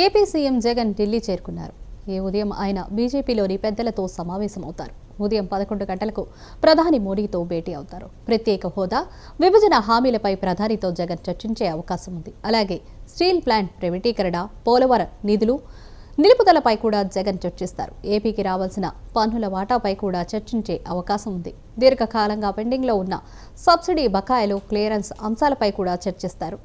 AP CM Jagan Delhi చేరుకున్నారు. ఈ ఉదయం ఆయన బీజేపీలోని పెద్దలతో సమావేశమవుతారు. ఉదయం 11 గంటలకు ప్రధాని మోడీతో భేటీ అవుతారు. ప్రత్యేక హోదా, విభజన హామీలపై ప్రధానితో జగన్ చర్చించే అవకాశం ఉంది. అలాగే స్టీల్ ప్లాంట్ ప్రైవేటీకరణ, పోలవరం నిధులు నిలుపుదలపై కూడా జగన్ చర్చిస్తారు. ఏపీకి రావాల్సిన పన్నుల వాటాపై కూడా చర్చించే అవకాశం ఉంది. దీర్ఘకాలంగా పెండింగ్లో ఉన్న సబ్సిడీ బకాయిలు, క్లియరెన్స్ అంశాలపై కూడా చర్చిస్తారు.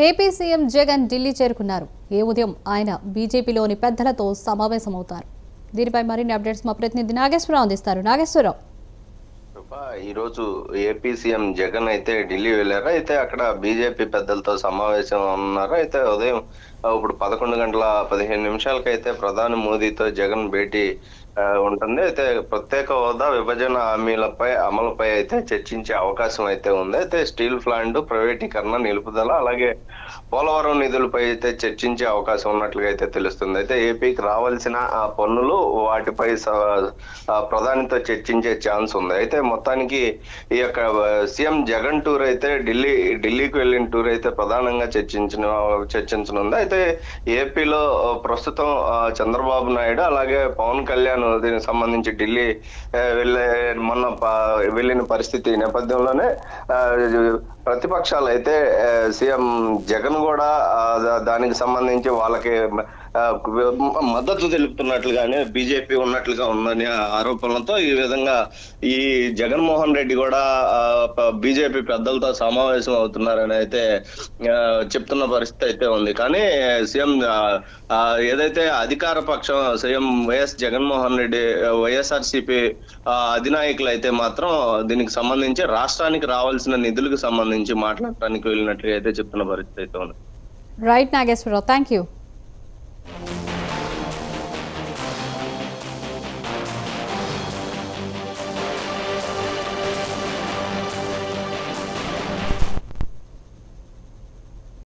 ఏపీ సీఎం జగన్ ఢిల్లీ చేరుకున్నారు. ఈ ఉదయం ఆయన బీజేపీలోని పెద్దలతో సమావేశమవుతారు. దీనిపై మరిన్ని అప్డేట్స్ మా ప్రతినిధి నాగేశ్వరరావు అందిస్తారు. నాగేశ్వరరావు, ఈ రోజు ఏపీ సీఎం జగన్ అయితే ఢిల్లీ వెళ్ళారు. అయితే అక్కడ బీజేపీ పెద్దలతో సమావేశం ఉన్నారు. అయితే ఉదయం ఇప్పుడు 11:15 అయితే ప్రధాని మోదీతో జగన్ భేటీ ఉంటుంది. అయితే ప్రత్యేక హోదా, విభజన హామీలపై అమలుపై అయితే చర్చించే అవకాశం అయితే ఉంది. అయితే స్టీల్ ప్లాంట్ ప్రైవేటీకరణ, నిలుపుదల, అలాగే పోలవరం నిధులపై అయితే చర్చించే అవకాశం ఉన్నట్లుగా అయితే తెలుస్తుంది. అయితే ఏపీకి రావాల్సిన పన్నులు, వాటిపై ప్రధానితో చర్చించే ఛాన్స్ ఉంది. అయితే మొత్తానికి ఈ యొక్క సీఎం జగన్ టూర్ అయితే ఢిల్లీకి వెళ్ళిన టూర్ అయితే ప్రధానంగా చర్చించనుంది. అయితే ఏపీలో ప్రస్తుతం చంద్రబాబు నాయుడు అలాగే పవన్ కళ్యాణ్ దీనికి సంబంధించి ఢిల్లీ వెళ్ళిన పరిస్థితి నేపథ్యంలోనే ప్రతిపక్షాలు అయితే సీఎం జగన్ కూడా దానికి సంబంధించి వాళ్ళకి మద్దతు తెలుపుతున్నట్లుగానే బీజేపీ ఉన్నట్లుగా ఉందని ఆరోపణలతో ఈ విధంగా ఈ జగన్మోహన్ రెడ్డి కూడా బీజేపీ పెద్దలతో సమావేశం అవుతున్నారని అయితే చెప్తున్న పరిస్థితి అయితే ఉంది. కానీ సీఎం ఏదైతే అధికార పక్షం సీఎం వైఎస్ జగన్మోహన్ రెడ్డి, వైఎస్ఆర్సీపీ అధినాయకులు అయితే మాత్రం దీనికి సంబంధించి రాష్ట్రానికి రావాల్సిన నిధులకు సంబంధించి మాట్లాడటానికి వెళ్ళినట్లుగా అయితే చెప్తున్న పరిస్థితి అయితే ఉంది. Right Nageswara Rao, thank you.